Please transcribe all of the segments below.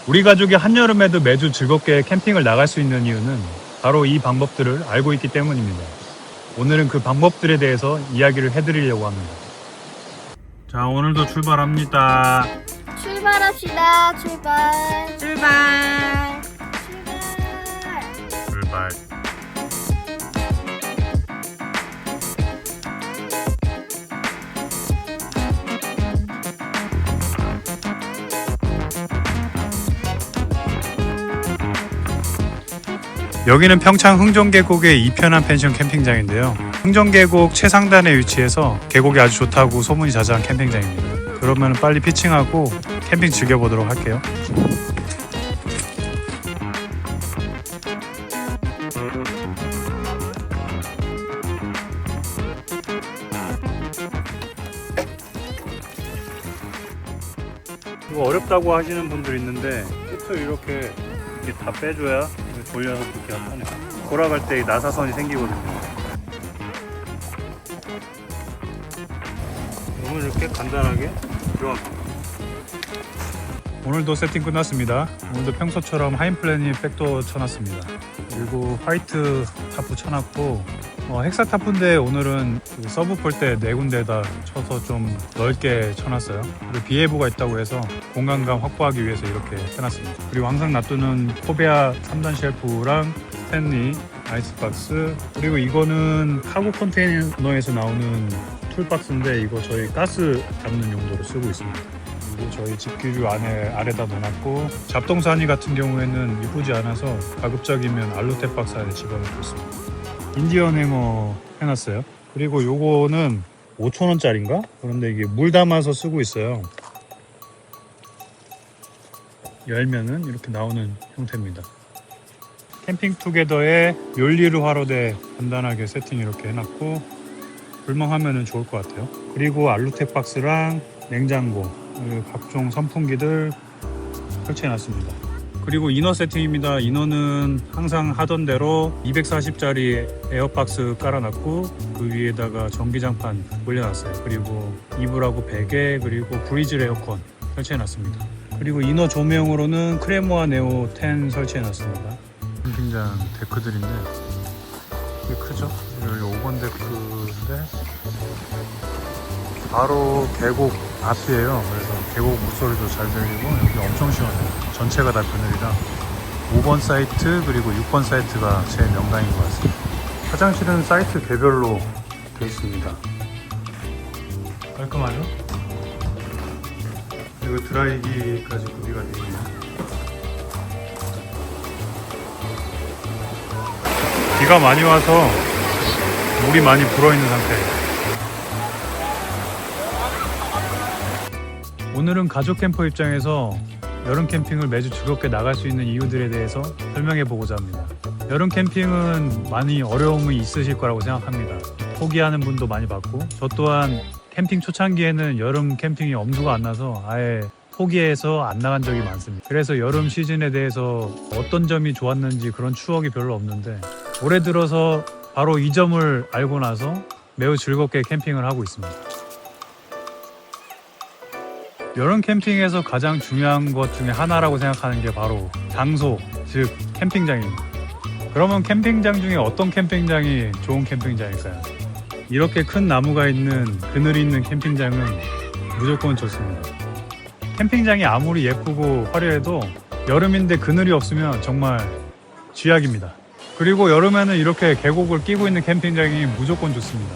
우리 가족이 한여름에도 매주 즐겁게 캠핑을 나갈 수 있는 이유는 바로 이 방법들을 알고 있기 때문입니다. 오늘은 그 방법들에 대해서 이야기를 해드리려고 합니다. 자, 오늘도 출발합니다. 출발합시다. 출발. 출발. 출발. 여기는 평창 흥정계곡의 이편한 펜션 캠핑장인데요. 흥정계곡 최상단에 위치해서 계곡이 아주 좋다고 소문이 자자한 캠핑장입니다. 그러면 빨리 피칭하고 캠핑 즐겨보도록 할게요. 이거 어렵다고 하시는 분들 있는데 끝을 이렇게 다 빼줘야 돌려서 이렇게 하면 돌아갈 때 나사선이 생기거든요. 너무 이렇게 간단하게 들어갑니다. 오늘도 세팅 끝났습니다. 오늘도 평소처럼 하인플랜이 백도 쳐놨습니다. 그리고 화이트 타프 쳐놨고 헥사 타프인데 오늘은 그 서브폴 때 4군데다 쳐서 좀 넓게 쳐놨어요. 그리고 비에보가 있다고 해서 공간감 확보하기 위해서 이렇게 해놨습니다. 그리고 항상 놔두는 코베아 3단 쉘프랑 스탠리 아이스박스, 그리고 이거는 카고 컨테이너에서 나오는 툴박스인데 이거 저희 가스 담는 용도로 쓰고 있습니다. 그리고 저희 집기류 아래다 넣어놨고, 잡동사니 같은 경우에는 이쁘지 않아서 가급적이면 알루테 박스 안에 집어넣고 있습니다. 인디언 해머 해놨어요. 그리고 요거는 5,000원짜리인가? 그런데 이게 물 담아서 쓰고 있어요. 열면은 이렇게 나오는 형태입니다. 캠핑 투게더에 욜리르 화로대 간단하게 세팅 이렇게 해놨고, 불멍하면은 좋을 것 같아요. 그리고 알루텍 박스랑 냉장고, 각종 선풍기들 설치해놨습니다. 그리고 이너 세팅입니다. 이너는 항상 하던 대로 240짜리 에어박스 깔아놨고 그 위에다가 전기장판 올려놨어요. 그리고 이불하고 베개, 그리고 브리즐 에어컨 설치해놨습니다. 그리고 이너 조명으로는 크레모아 네오 10 설치해놨습니다. 캠핑장 데크들인데 꽤 크죠? 여기 5번 데크인데 바로 계곡 앞이에요. 그래서 계곡 물소리도 잘 들리고 여기 엄청 시원해요. 전체가 다 그늘이라 5번 사이트 그리고 6번 사이트가 제일 명당인 것 같습니다. 화장실은 사이트 개별로 되어 있습니다. 깔끔하죠? 그리고 드라이기까지 구비가 되어 있네요. 비가 많이 와서 물이 많이 불어있는 상태예요. 오늘은 가족 캠퍼 입장에서 여름 캠핑을 매주 즐겁게 나갈 수 있는 이유들에 대해서 설명해 보고자 합니다. 여름 캠핑은 많이 어려움이 있으실 거라고 생각합니다. 포기하는 분도 많이 봤고, 저 또한 캠핑 초창기에는 여름 캠핑이 엄두가 안 나서 아예 포기해서 안 나간 적이 많습니다. 그래서 여름 시즌에 대해서 어떤 점이 좋았는지 그런 추억이 별로 없는데, 올해 들어서 바로 이 점을 알고 나서 매우 즐겁게 캠핑을 하고 있습니다. 여름 캠핑에서 가장 중요한 것 중에 하나라고 생각하는 게 바로 장소, 즉 캠핑장입니다. 그러면 캠핑장 중에 어떤 캠핑장이 좋은 캠핑장일까요? 이렇게 큰 나무가 있는 그늘이 있는 캠핑장은 무조건 좋습니다. 캠핑장이 아무리 예쁘고 화려해도 여름인데 그늘이 없으면 정말 쥐약입니다. 그리고 여름에는 이렇게 계곡을 끼고 있는 캠핑장이 무조건 좋습니다.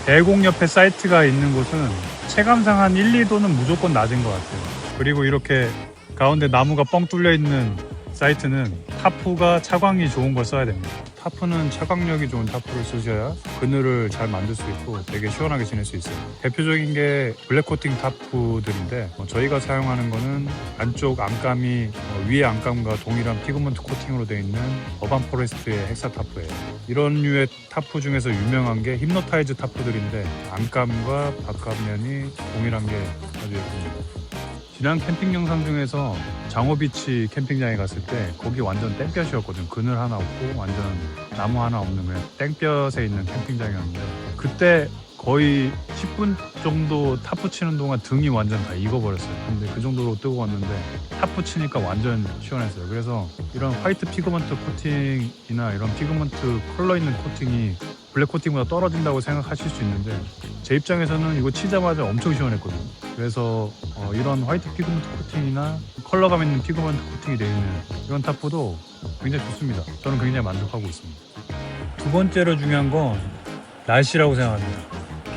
계곡 옆에 사이트가 있는 곳은 체감상 한 1, 2도는 무조건 낮은 것 같아요. 그리고 이렇게 가운데 나무가 뻥 뚫려 있는 사이트는 타프가 차광이 좋은 걸 써야 됩니다. 타프는 차광력이 좋은 타프를 쓰셔야 그늘을 잘 만들 수 있고 되게 시원하게 지낼 수 있어요. 대표적인 게 블랙코팅 타프들인데 저희가 사용하는 거는 안쪽 안감이 위에 안감과 동일한 피그먼트 코팅으로 되어 있는 어반 포레스트의 헥사 타프예요. 이런 류의 타프 중에서 유명한 게 히프노타이즈 타프들인데 안감과 바깥면이 동일한 게 아주 예쁩니다. 지난 캠핑 영상 중에서 장호비치 캠핑장에 갔을 때 거기 완전 땡볕이었거든. 그늘 하나 없고 완전 나무 하나 없는 그냥 땡볕에 있는 캠핑장이었는데, 그때 거의 10분 정도 탑 붙이는 동안 등이 완전 다 익어버렸어요. 근데 그 정도로 뜨거웠는데 탑 붙이니까 완전 시원했어요. 그래서 이런 화이트 피그먼트 코팅이나 이런 피그먼트 컬러 있는 코팅이 블랙 코팅보다 떨어진다고 생각하실 수 있는데 제 입장에서는 이거 치자마자 엄청 시원했거든요. 그래서 이런 화이트 피그먼트 코팅이나 컬러감 있는 피그먼트 코팅이 되어 있는 이런 탑보도 굉장히 좋습니다. 저는 굉장히 만족하고 있습니다. 두 번째로 중요한 건 날씨라고 생각합니다.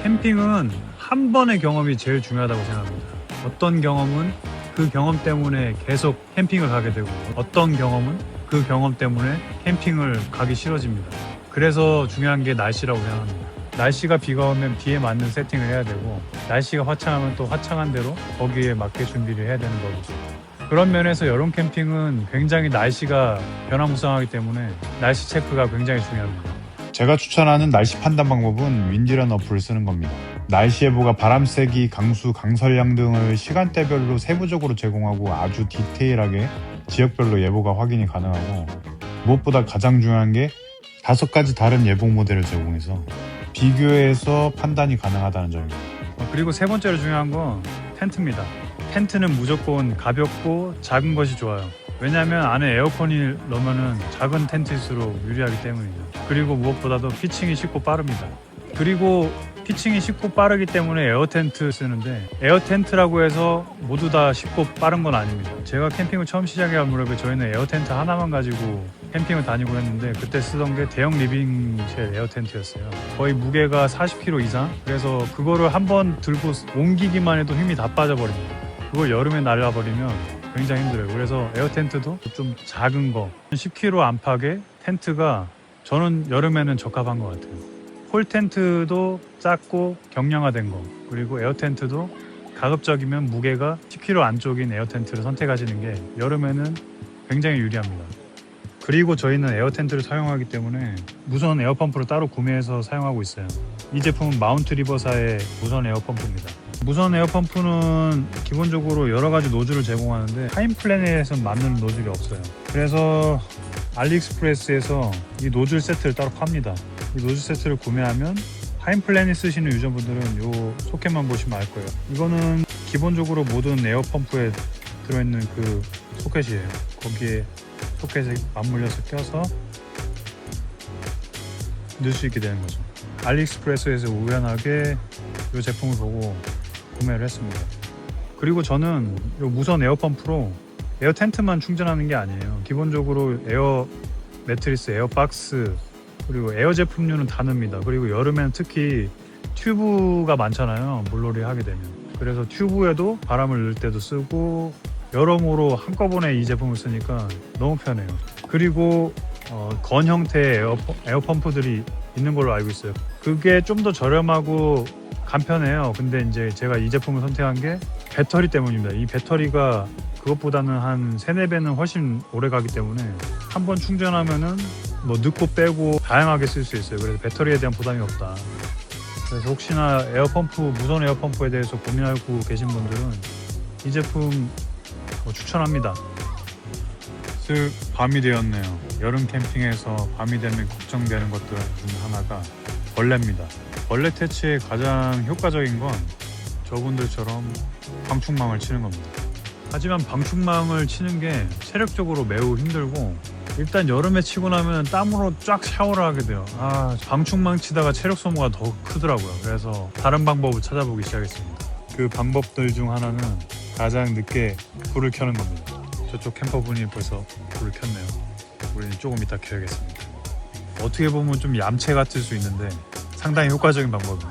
캠핑은 한 번의 경험이 제일 중요하다고 생각합니다. 어떤 경험은 그 경험 때문에 계속 캠핑을 가게 되고 어떤 경험은 그 경험 때문에 캠핑을 가기 싫어집니다. 그래서 중요한 게 날씨라고 생각합니다. 날씨가 비가 오면 비에 맞는 세팅을 해야 되고 날씨가 화창하면 또 화창한 대로 거기에 맞게 준비를 해야 되는 거죠. 그런 면에서 여름 캠핑은 굉장히 날씨가 변화무쌍하기 때문에 날씨 체크가 굉장히 중요합니다. 제가 추천하는 날씨 판단 방법은 윈디런 어플을 쓰는 겁니다. 날씨 예보가 바람 세기, 강수, 강설량 등을 시간대별로 세부적으로 제공하고 아주 디테일하게 지역별로 예보가 확인이 가능하고 무엇보다 가장 중요한 게 5가지 다른 예보 모델을 제공해서 비교해서 판단이 가능하다는 점입니다. 그리고 세 번째로 중요한 건 텐트입니다. 텐트는 무조건 가볍고 작은 것이 좋아요. 왜냐하면 안에 에어컨이 넣으면 작은 텐트일수록 유리하기 때문이죠. 그리고 무엇보다도 피칭이 쉽고 빠릅니다. 그리고 피칭이 쉽고 빠르기 때문에 에어 텐트 쓰는데 에어 텐트라고 해서 모두 다 쉽고 빠른 건 아닙니다. 제가 캠핑을 처음 시작할 무렵에 저희는 에어 텐트 하나만 가지고 캠핑을 다니고 했는데 그때 쓰던 게 대형 리빙쉘 에어 텐트였어요. 거의 무게가 40kg 이상. 그래서 그거를 한번 들고 옮기기만 해도 힘이 다 빠져버립니다. 그걸 여름에 날라버리면 굉장히 힘들어요. 그래서 에어 텐트도 좀 작은 거 10kg 안팎의 텐트가 저는 여름에는 적합한 것 같아요. 폴 텐트도 작고 경량화된 거, 그리고 에어 텐트도 가급적이면 무게가 10kg 안쪽인 에어 텐트를 선택하시는 게 여름에는 굉장히 유리합니다. 그리고 저희는 에어 텐트를 사용하기 때문에 무선 에어 펌프를 따로 구매해서 사용하고 있어요. 이 제품은 마운트 리버사의 무선 에어 펌프입니다. 무선 에어 펌프는 기본적으로 여러 가지 노즐을 제공하는데 타임플래닛에서 맞는 노즐이 없어요. 그래서 알리익스프레스에서 이 노즐 세트를 따로 팝니다. 이 노즐 세트를 구매하면 타임플래닛 쓰시는 유저분들은 이 소켓만 보시면 알 거예요. 이거는 기본적으로 모든 에어 펌프에 들어있는 그 소켓이에요. 거기에 소켓에 맞물려서 껴서 넣을 수 있게 되는 거죠. 알리익스프레스에서 우연하게 이 제품을 보고 구매를 했습니다. 그리고 저는 이 무선 에어 펌프로 에어 텐트만 충전하는 게 아니에요. 기본적으로 에어 매트리스, 에어 박스, 그리고 에어 제품류는 다 넣습니다. 그리고 여름에는 특히 튜브가 많잖아요. 물놀이 하게 되면. 그래서 튜브에도 바람을 넣을 때도 쓰고 여러모로 한꺼번에 이 제품을 쓰니까 너무 편해요. 그리고 건 형태의 에어 펌프들이 있는 걸로 알고 있어요. 그게 좀 더 저렴하고 간편해요. 근데 이제 제가 이 제품을 선택한 게 배터리 때문입니다. 이 배터리가 그것보다는 한 3-4배는 훨씬 오래 가기 때문에 한 번 충전하면은 뭐 넣고 빼고 다양하게 쓸 수 있어요. 그래서 배터리에 대한 부담이 없다. 그래서 혹시나 에어펌프, 무선 에어펌프에 대해서 고민하고 계신 분들은 이 제품 추천합니다. 슬 밤이 되었네요. 여름 캠핑에서 밤이 되면 걱정되는 것들 중 하나가 벌레입니다. 벌레 퇴치에 가장 효과적인 건 저분들처럼 방충망을 치는 겁니다. 하지만 방충망을 치는 게 체력적으로 매우 힘들고 일단 여름에 치고 나면 땀으로 쫙 샤워를 하게 돼요. 방충망 치다가 체력 소모가 더 크더라고요. 그래서 다른 방법을 찾아보기 시작했습니다. 그 방법들 중 하나는 가장 늦게 불을 켜는 겁니다. 저쪽 캠퍼분이 벌써 불을 켰네요. 우리는 조금 이따 켜야겠습니다. 어떻게 보면 좀 얌체 같을 수 있는데 상당히 효과적인 방법입니다.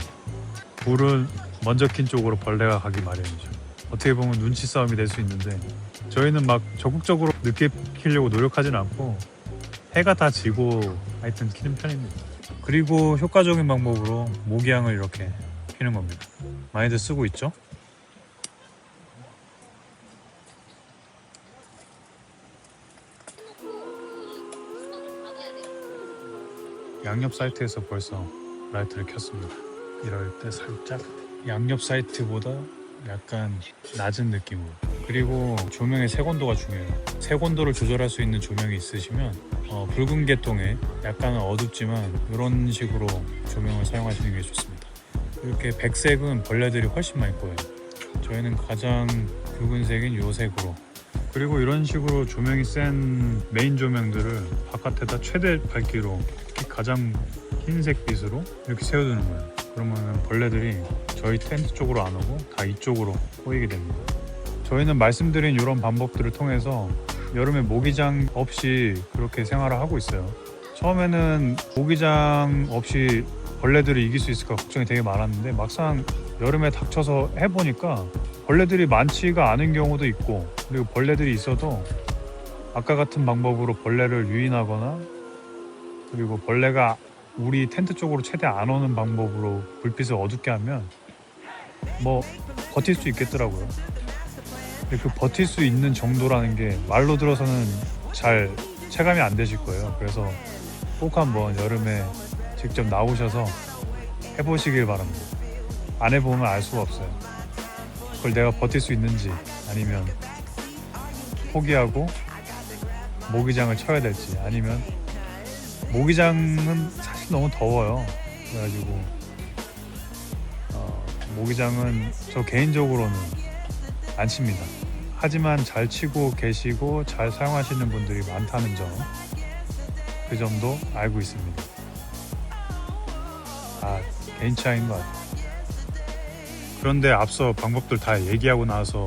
불을 먼저 킨 쪽으로 벌레가 가기 마련이죠. 어떻게 보면 눈치 싸움이 될 수 있는데 저희는 막 적극적으로 늦게 키려고 노력하진 않고 해가 다 지고 하여튼 키는 편입니다. 그리고 효과적인 방법으로 모기향을 이렇게 피는 겁니다. 많이들 쓰고 있죠? 양옆 사이트에서 벌써 라이트를 켰습니다. 이럴 때 살짝 양옆 사이트보다 약간 낮은 느낌으로. 그리고 조명의 색온도가 중요해요. 색온도를 조절할 수 있는 조명이 있으시면 붉은 계통의 약간 어둡지만 이런 식으로 조명을 사용하시는 게 좋습니다. 이렇게 백색은 벌레들이 훨씬 많이 보여요. 저희는 가장 붉은색인 요 색으로, 그리고 이런 식으로 조명이 센 메인 조명들을 바깥에다 최대 밝기로, 특히 가장 흰색 빛으로 이렇게 세워두는 거예요. 그러면 벌레들이 저희 텐트 쪽으로 안 오고 다 이쪽으로 보이게 됩니다. 저희는 말씀드린 이런 방법들을 통해서 여름에 모기장 없이 그렇게 생활을 하고 있어요. 처음에는 모기장 없이 벌레들을 이길 수 있을까 걱정이 되게 많았는데, 막상 여름에 닥쳐서 해보니까 벌레들이 많지가 않은 경우도 있고, 그리고 벌레들이 있어도 아까 같은 방법으로 벌레를 유인하거나, 그리고 벌레가 우리 텐트 쪽으로 최대 안 오는 방법으로 불빛을 어둡게 하면 뭐 버틸 수 있겠더라고요. 근데 그 버틸 수 있는 정도라는 게 말로 들어서는 잘 체감이 안 되실 거예요. 그래서 꼭 한번 여름에 직접 나오셔서 해보시길 바랍니다. 안 해보면 알 수가 없어요. 그걸 내가 버틸 수 있는지, 아니면 포기하고 모기장을 쳐야 될지, 아니면 모기장은 사실 너무 더워요. 그래가지고 모기장은 저 개인적으로는 안 칩니다. 하지만 잘 치고 계시고 잘 사용하시는 분들이 많다는 점, 그 점도 알고 있습니다. 개인 차이인 것 같아요. 그런데 앞서 방법들 다 얘기하고 나서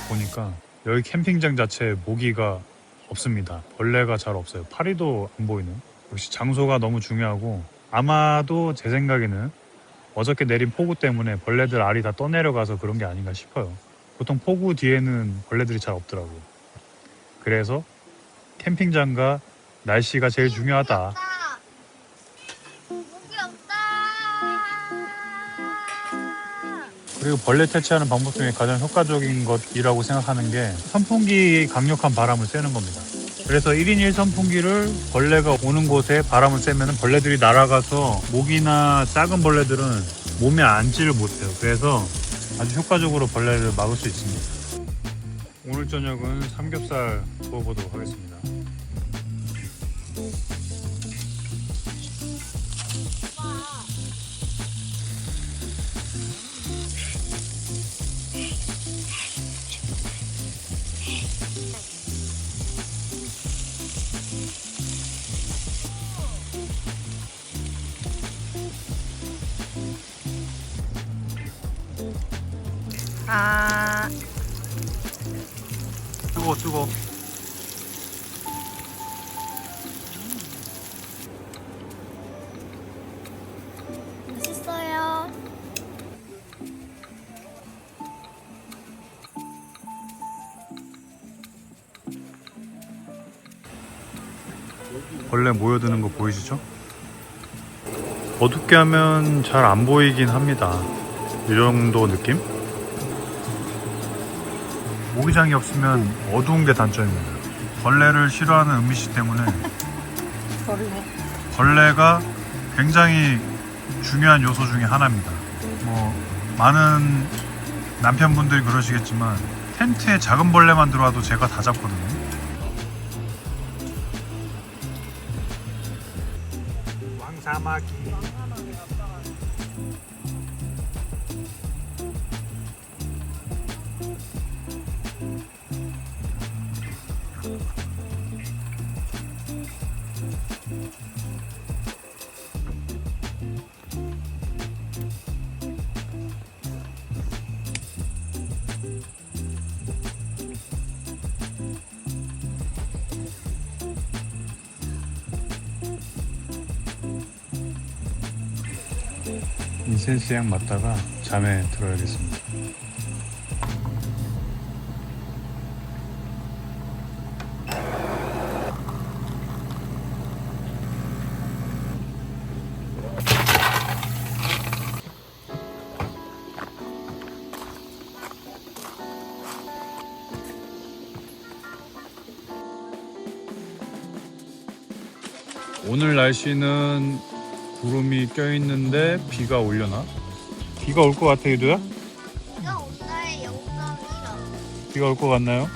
보니까 여기 캠핑장 자체에 모기가 없습니다. 벌레가 잘 없어요. 파리도 안 보이는. 역시 장소가 너무 중요하고, 아마도 제 생각에는 어저께 내린 폭우 때문에 벌레들 알이 다 떠내려가서 그런 게 아닌가 싶어요. 보통 폭우 뒤에는 벌레들이 잘 없더라고요. 그래서 캠핑장과 날씨가 제일 중요하다. 모기 없다. 그리고 벌레 퇴치하는 방법 중에 가장 효과적인 것이라고 생각하는 게 선풍기 강력한 바람을 쐬는 겁니다. 그래서 1인 1선풍기를 벌레가 오는 곳에 바람을 쐬면 벌레들이 날아가서 모기나 작은 벌레들은 몸에 앉지를 못해요. 그래서 아주 효과적으로 벌레를 막을 수 있습니다. 오늘 저녁은 삼겹살 구워보도록 하겠습니다. 뜨거워. 맛있어요. 벌레 모여드는 거 보이시죠? 어둡게 하면 잘 안 보이긴 합니다. 이 정도 느낌? 모기장이 없으면 어두운 게 단점입니다. 벌레를 싫어하는 은미 씨 때문에 벌레가 굉장히 중요한 요소 중에 하나입니다. 많은 남편분들이 그러시겠지만 텐트에 작은 벌레만 들어와도 제가 다 잡거든요. 왕사마귀. 인센스 향 맡다가 잠에 들어야겠습니다. 오늘 날씨는 구름이 껴있는데 비가 오려나? 비가 올 것 같아, 유도야? 비가 온다에 0.1원. 비가 올 것 같나요?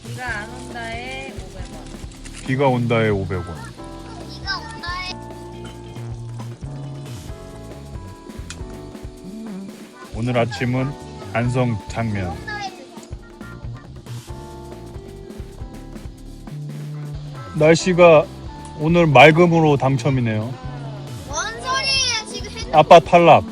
비가 안 온다에 500원. 비가 온다에 500원. 비가 온다에 오늘 아침은 안성 장면. 날씨가 오늘 맑음으로 당첨이네요. 뭔 소리예요 지금 핸드폰 아빠 탈락.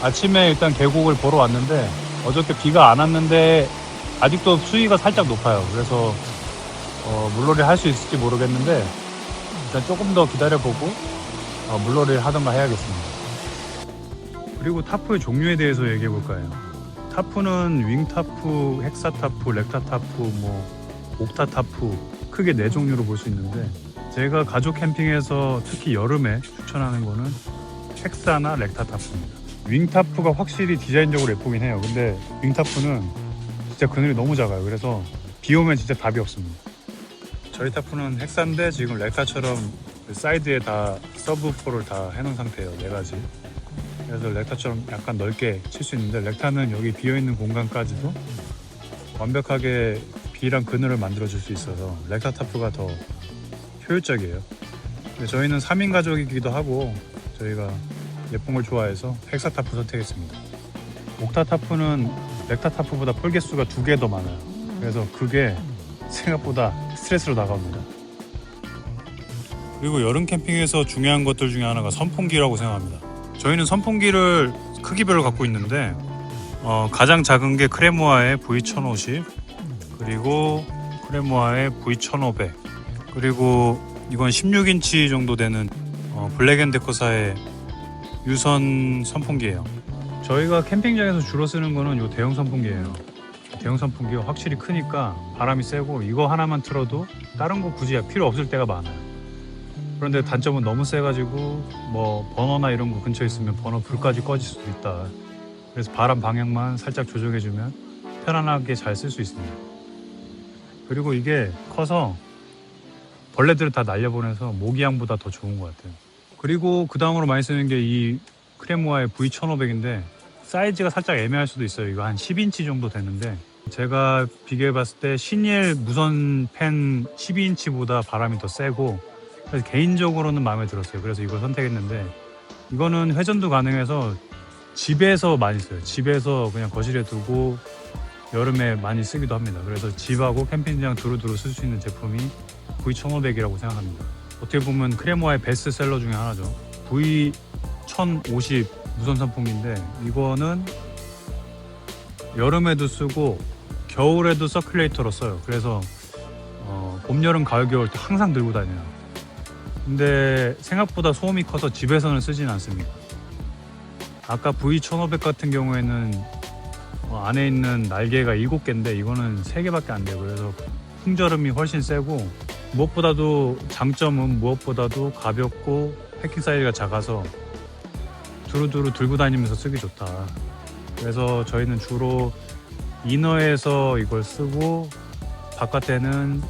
아침에 일단 계곡을 보러 왔는데 어저께 비가 안 왔는데 아직도 수위가 살짝 높아요. 그래서 물놀이 할 수 있을지 모르겠는데 일단 조금 더 기다려보고 물놀이를 하던가 해야겠습니다. 그리고 타프의 종류에 대해서 얘기해 볼까요? 타프는 윙타프, 헥사타프, 렉타타프, 옥타타프 크게 4종류로 볼 수 있는데 제가 가족 캠핑에서 특히 여름에 추천하는 거는 헥사나 렉타타프입니다. 윙타프가 확실히 디자인적으로 예쁘긴 해요. 근데 윙타프는 진짜 그늘이 너무 작아요. 그래서 비 오면 진짜 답이 없습니다. 저희 타프는 헥사인데 지금 렉타처럼 그 사이드에 다 서브포를 다 해놓은 상태예요. 4가지. 그래서 렉타처럼 약간 넓게 칠 수 있는데 렉타는 여기 비어있는 공간까지도 완벽하게 비랑 그늘을 만들어줄 수 있어서 렉타 타프가 더 효율적이에요. 근데 저희는 3인 가족이기도 하고 저희가 예쁜 걸 좋아해서 헥사 타프 선택했습니다. 옥타 타프는 렉타 타프보다 폴 개수가 2개 더 많아요. 그래서 그게 생각보다 스트레스로 다가옵니다. 그리고 여름 캠핑에서 중요한 것들 중에 하나가 선풍기라고 생각합니다. 저희는 선풍기를 크기별로 갖고 있는데 가장 작은 게 크레모아의 V1050, 그리고 크레모아의 V1500, 그리고 이건 16인치 정도 되는 블랙앤데커사의 유선 선풍기예요. 저희가 캠핑장에서 주로 쓰는 거는 이 대형 선풍기예요. 대형 선풍기가 확실히 크니까 바람이 세고 이거 하나만 틀어도 다른 거 굳이 필요 없을 때가 많아요. 그런데 단점은 너무 세가지고 버너나 이런 거 근처에 있으면 버너 불까지 꺼질 수도 있다. 그래서 바람 방향만 살짝 조정해주면 편안하게 잘 쓸 수 있습니다. 그리고 이게 커서 벌레들을 다 날려보내서 모기향보다 더 좋은 것 같아요. 그리고 그 다음으로 많이 쓰는 게 이 크레모아의 V1500인데 사이즈가 살짝 애매할 수도 있어요. 이거 한 10인치 정도 되는데 제가 비교해봤을 때 시니엘 무선 팬 12인치보다 바람이 더 세고 그래서 개인적으로는 마음에 들었어요. 그래서 이걸 선택했는데 이거는 회전도 가능해서 집에서 많이 써요. 집에서 그냥 거실에 두고 여름에 많이 쓰기도 합니다. 그래서 집하고 캠핑장 두루두루 쓸 수 있는 제품이 V1500이라고 생각합니다. 어떻게 보면 크레모아의 베스트셀러 중에 하나죠. V1050 무선 선풍기인데 이거는 여름에도 쓰고 겨울에도 서큘레이터로 써요. 그래서 봄, 여름, 가을, 겨울 때 항상 들고 다녀요. 근데 생각보다 소음이 커서 집에서는 쓰진 않습니다. 아까 V1500 같은 경우에는 안에 있는 날개가 7개인데 이거는 3개밖에 안 돼요. 그래서 풍절음이 훨씬 세고 무엇보다도 장점은 무엇보다도 가볍고 패킹 사이즈가 작아서 두루두루 들고 다니면서 쓰기 좋다. 그래서 저희는 주로 이너에서 이걸 쓰고 바깥에는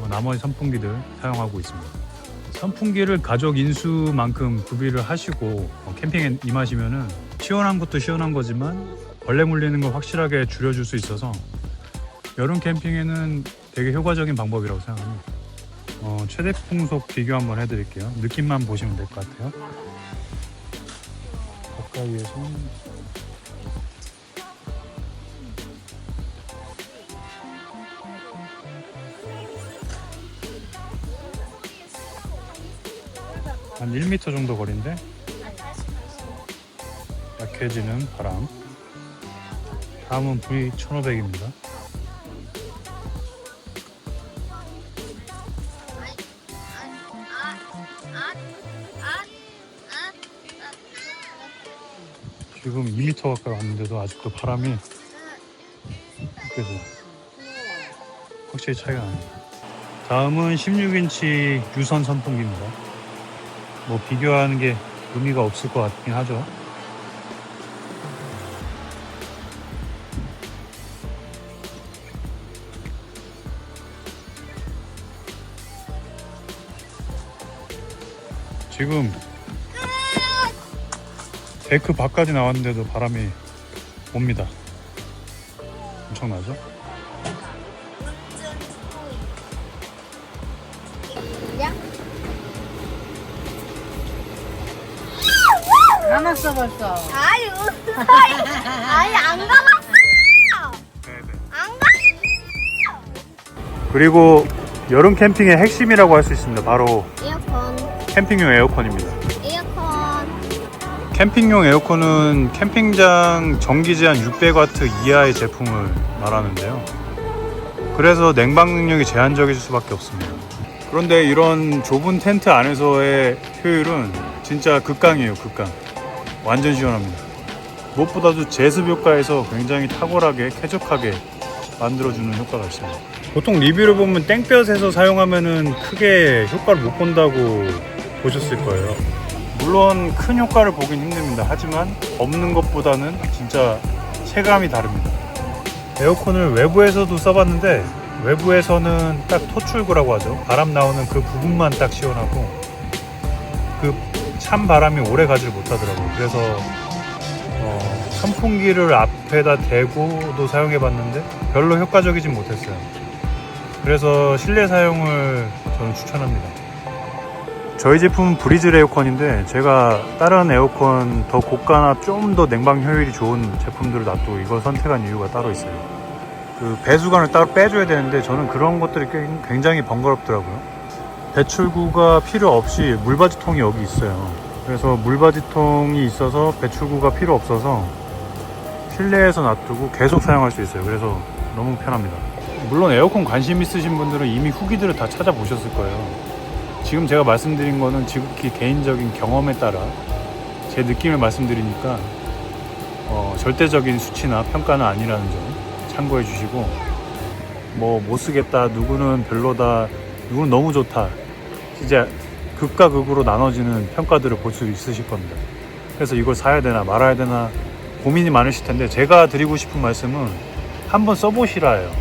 나머지 선풍기들 사용하고 있습니다. 선풍기를 가족 인수만큼 구비를 하시고 캠핑에 임하시면은 시원한 것도 시원한 거지만 벌레 물리는 걸 확실하게 줄여줄 수 있어서 여름 캠핑에는 되게 효과적인 방법이라고 생각합니다. 최대 풍속 비교 한번 해드릴게요. 느낌만 보시면 될 것 같아요. 가까이에서 한 1m 정도 거리인데 약해지는 바람. 다음은 V1500입니다. 지금 2m 가까이 왔는데도 아직도 바람이 그래서 확실히 차이가 납니다. 다음은 16인치 유선 선풍기입니다. 비교하는 게 의미가 없을 것 같긴 하죠. 지금 데크 밖까지 나왔는데도 바람이 옵니다. 엄청나죠? 안 왔어 벌써. 아유, 아니 안 가봤어. 안 가. 그리고 여름 캠핑의 핵심이라고 할 수 있습니다. 바로 에어컨, 캠핑용 에어컨입니다. 에어컨. 캠핑용 에어컨은 캠핑장 전기 제한 600W 이하의 제품을 말하는데요. 그래서 냉방 능력이 제한적일 수밖에 없습니다. 그런데 이런 좁은 텐트 안에서의 효율은 진짜 극강이에요. 극강. 완전 시원합니다. 무엇보다도 제습 효과에서 굉장히 탁월하게 쾌적하게 만들어주는 효과가 있어요. 보통 리뷰를 보면 땡볕에서 사용하면은 크게 효과를 못 본다고 보셨을 거예요. 물론 큰 효과를 보긴 힘듭니다. 하지만 없는 것보다는 진짜 체감이 다릅니다. 에어컨을 외부에서도 써봤는데 외부에서는 딱 토출구라고 하죠. 바람 나오는 그 부분만 딱 시원하고 그 찬 바람이 오래 가지를 못하더라고요. 그래서 선풍기를 앞에다 대고도 사용해봤는데 별로 효과적이진 못했어요. 그래서 실내 사용을 저는 추천합니다. 저희 제품은 브리즐 에어컨인데 제가 다른 에어컨 더 고가나 좀 더 냉방 효율이 좋은 제품들을 놔두고 이걸 선택한 이유가 따로 있어요. 그 배수관을 따로 빼줘야 되는데 저는 그런 것들이 굉장히 번거롭더라고요. 배출구가 필요 없이 물받이통이 여기 있어요. 그래서 물받이통이 있어서 배출구가 필요 없어서 실내에서 놔두고 계속 사용할 수 있어요. 그래서 너무 편합니다. 물론 에어컨 관심 있으신 분들은 이미 후기들을 다 찾아보셨을 거예요. 지금 제가 말씀드린 거는 지극히 개인적인 경험에 따라 제 느낌을 말씀드리니까 절대적인 수치나 평가는 아니라는 점 참고해 주시고, 뭐 못 쓰겠다, 누구는 별로다, 누구는 너무 좋다, 진짜 극과 극으로 나눠지는 평가들을 볼 수 있으실 겁니다. 그래서 이걸 사야 되나 말아야 되나 고민이 많으실 텐데 제가 드리고 싶은 말씀은 한번 써보시라예요.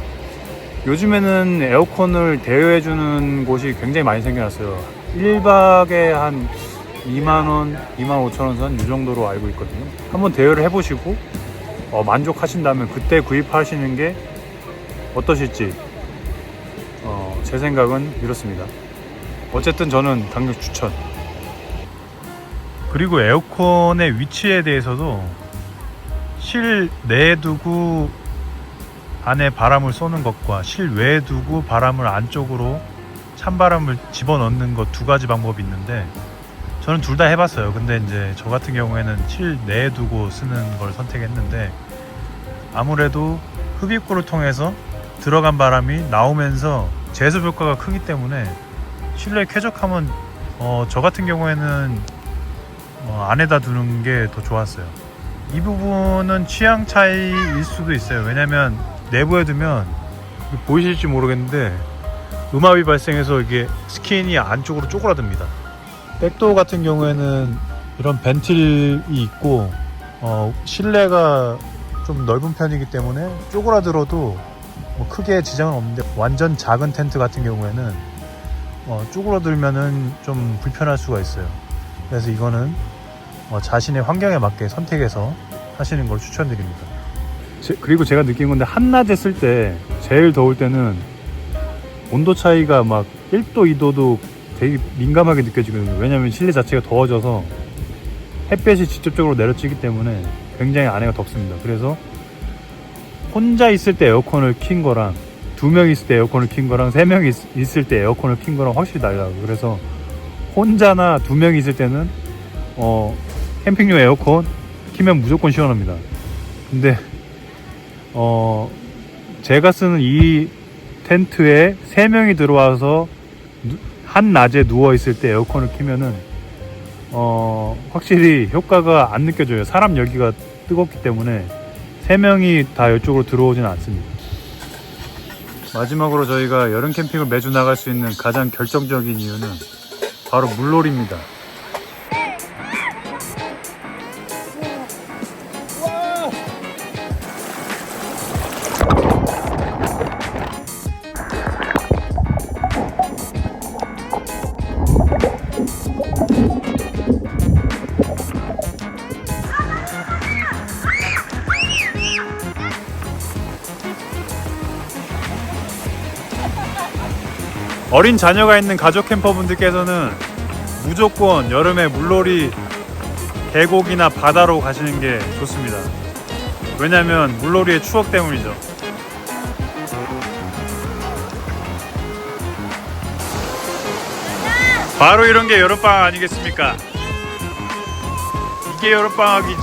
요즘에는 에어컨을 대여해주는 곳이 굉장히 많이 생겨났어요. 1박에 한 2만원, 25,000원 선 이 정도로 알고 있거든요. 한번 대여를 해보시고 만족하신다면 그때 구입하시는 게 어떠실지 제 생각은 이렇습니다. 어쨌든 저는 강력 추천. 그리고 에어컨의 위치에 대해서도 실내에 두고 안에 바람을 쏘는 것과 실외에 두고 바람을 안쪽으로 찬바람을 집어넣는 것 두 가지 방법이 있는데 저는 둘 다 해봤어요. 근데 이제 저 같은 경우에는 실내에 두고 쓰는 걸 선택했는데 아무래도 흡입구를 통해서 들어간 바람이 나오면서 제습 효과가 크기 때문에 실내 쾌적함은 저 같은 경우에는 안에다 두는 게 더 좋았어요. 이 부분은 취향 차이일 수도 있어요. 왜냐면 내부에 두면 보이실지 모르겠는데 음압이 발생해서 이게 스킨이 안쪽으로 쪼그라듭니다. 백도어 같은 경우에는 이런 벤틸이 있고 실내가 좀 넓은 편이기 때문에 쪼그라들어도 뭐 크게 지장은 없는데 완전 작은 텐트 같은 경우에는 쪼그라들면은 좀 불편할 수가 있어요. 그래서 이거는 자신의 환경에 맞게 선택해서 하시는 걸 추천드립니다. 그리고 제가 느낀 건데 한낮에 쓸 때 제일 더울 때는 온도 차이가 막 1도 2도도 되게 민감하게 느껴지거든요. 왜냐면 실내 자체가 더워져서 햇볕이 직접적으로 내려치기 때문에 굉장히 안에가 덥습니다. 그래서 혼자 있을 때 에어컨을 킨 거랑 2명 있을 때 에어컨을 킨 거랑 3명 있을 때 에어컨을 킨 거랑 확실히 달라요. 그래서 혼자나 2명 있을 때는 캠핑용 에어컨 키면 무조건 시원합니다. 근데 제가 쓰는 이 텐트에 3명이 들어와서 한낮에 누워있을 때 에어컨을 키면은 확실히 효과가 안 느껴져요. 사람 열기가 뜨겁기 때문에 3명이 다 이쪽으로 들어오지는 않습니다. 마지막으로 저희가 여름 캠핑을 매주 나갈 수 있는 가장 결정적인 이유는 바로 물놀이입니다. 어린 자녀가 있는 가족 캠퍼분들께서는 무조건 여름에 물놀이 계곡이나 바다로 가시는 게 좋습니다. 왜냐면 물놀이의 추억 때문이죠. 바로 이런 게 여름방학 아니겠습니까? 이게 여름방학이지.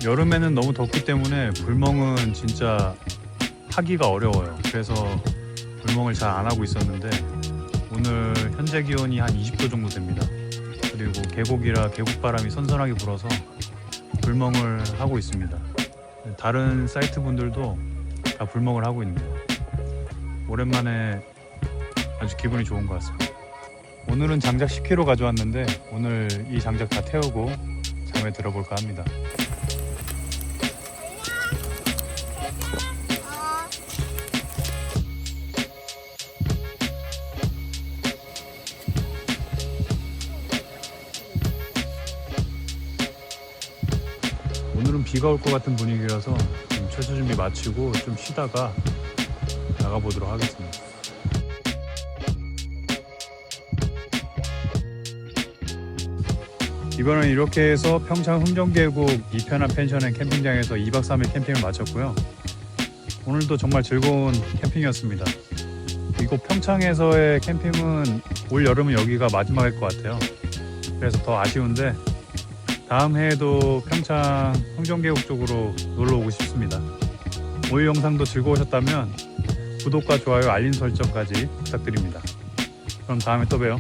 여름에는 너무 덥기 때문에 불멍은 진짜 하기가 어려워요. 그래서 불멍을 잘 안 하고 있었는데 오늘 현재 기온이 한 20도 정도 됩니다. 그리고 계곡이라 계곡바람이 선선하게 불어서 불멍을 하고 있습니다. 다른 사이트 분들도 다 불멍을 하고 있네요. 오랜만에 아주 기분이 좋은 것 같습니다. 오늘은 장작 10kg 가져왔는데 오늘 이 장작 다 태우고 잠에 들어볼까 합니다. 오늘은 비가 올 것 같은 분위기라서 좀 최소 준비 마치고 좀 쉬다가 나가보도록 하겠습니다. 이번엔 이렇게 해서 평창 흥정계곡 이편한 펜션 앤 캠핑장에서 2박 3일 캠핑을 마쳤고요. 오늘도 정말 즐거운 캠핑이었습니다. 이곳 평창에서의 캠핑은 올 여름은 여기가 마지막일 것 같아요. 그래서 더 아쉬운데 다음 해에도 평창 흥정계곡 쪽으로 놀러 오고 싶습니다. 오늘 영상도 즐거우셨다면 구독과 좋아요, 알림 설정까지 부탁드립니다. 그럼 다음에 또 봬요.